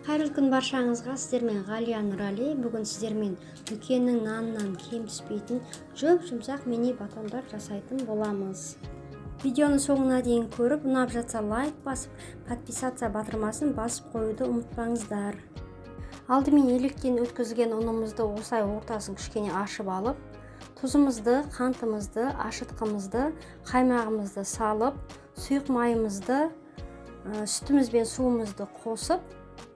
Қайырлы күн баршаңызға, сіздермен Ғалия Нұрали. Бүгін сіздермен дүкеннің нанынан кем түспейтін жұмсақ мини батондар жасайтын боламыз. Видеоны соңына дейін көріп, ұнап жатса лайк басып, подписаться батырмасын басып қоюды ұмытпаңыздар. Алдымен електен өткізген ұнымызды осылай ортасын кішкене ашып алып, тұзымызды, қантымызды, ашытқымызды, қаймағымызды салып, сұйық майымызды, сүтіміз бен суымызды қосып,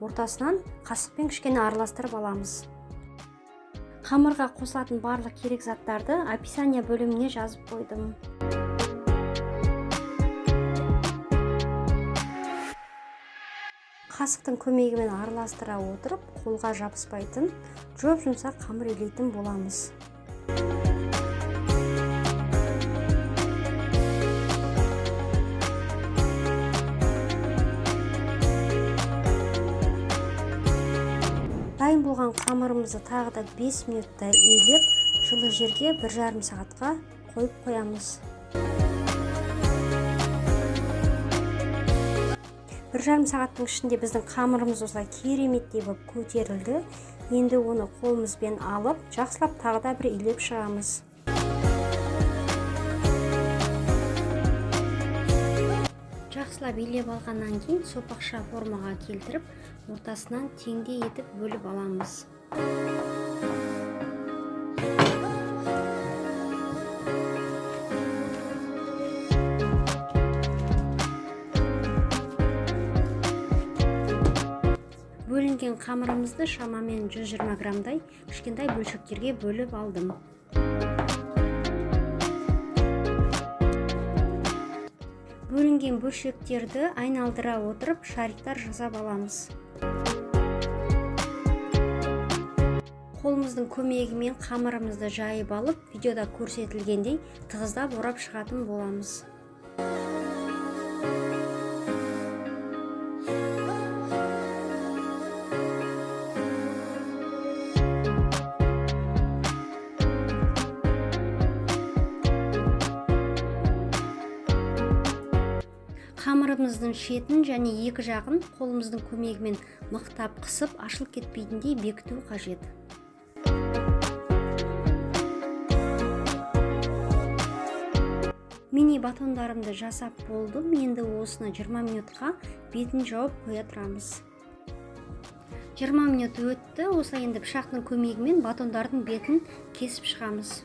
ортасынан қасықпен кішкене араластырып аламыз. Қамырға қосылатын барлық керек заттарды описание бөліміне жазып қойдым. Қасықтың көмегімен араластыра отырып, қолға жабыспайтын жұмсақ қамыр илейтін боламыз. Дайын болған қамырымызды тағы да 5 минуттай илеп, жылы жерге 1,5 сағатқа қойып қоямыз. 1,5 сағаттың ішінде біздің қамырымыз осылай кереметтей болып көтерілді. Енді оны қолымызбен алып, жақсылап тағы да бір илеп шығамыз. Жақсылап илеп алғаннан кейін сопақша формаға келтіріп, ортасынан теңдей етіп бөліп аламыз. Бөлінген қамырымызды шамамен 120 граммдай кішкентай бөлшектерге бөліп алдым. Бөлінген бөлшектерді айналдыра отырып шариктар жасап аламыз. Қолымыздың көмегімен қамырымызды жайып алып, видеода көрсетілгендей тығыздап орап шығатын боламыз. Қамырымыздың шетін және екі жағын қолымыздың көмегімен мықтап қысып, ашылып кетпейтіндей бекіту қажет. Мини батондарымды жасап болдым. Енді осыны 20 минутқа бетін жауып қоя тұрамыз. 20 минут өтті. Осылай енді пышақтың көмегімен батондардың бетін кесіп шығамыз.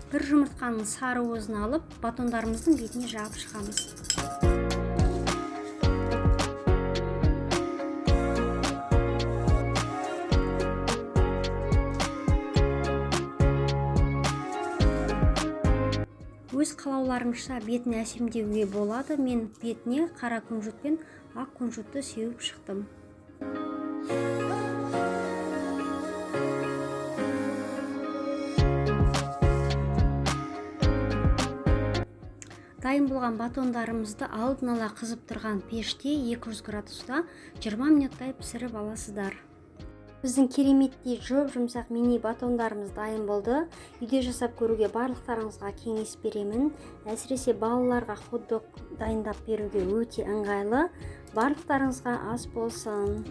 Бір жұмыртқаның сары уызын алып, батондарымыздың бетіне жағып шығамыз. Өз қалауларыңызша бетін әсемдеуге болады. Мен бетіне қара күнжіт пен ақ күнжітті сеуіп шықтым. Дайын болған батондарымызды алдын ала қызып тұрған пеште 200 градуста 20 минуттай пісіріп аласыздар. Біздің кереметтей жұмсақ мини батондарымыз дайын болды. Үйде жасап көруге барлықтарыңызға кеңес беремін. Әсіресе балаларға хот-дог дайындап беруге өте ыңғайлы. Барлықтарыңызға ас болсын.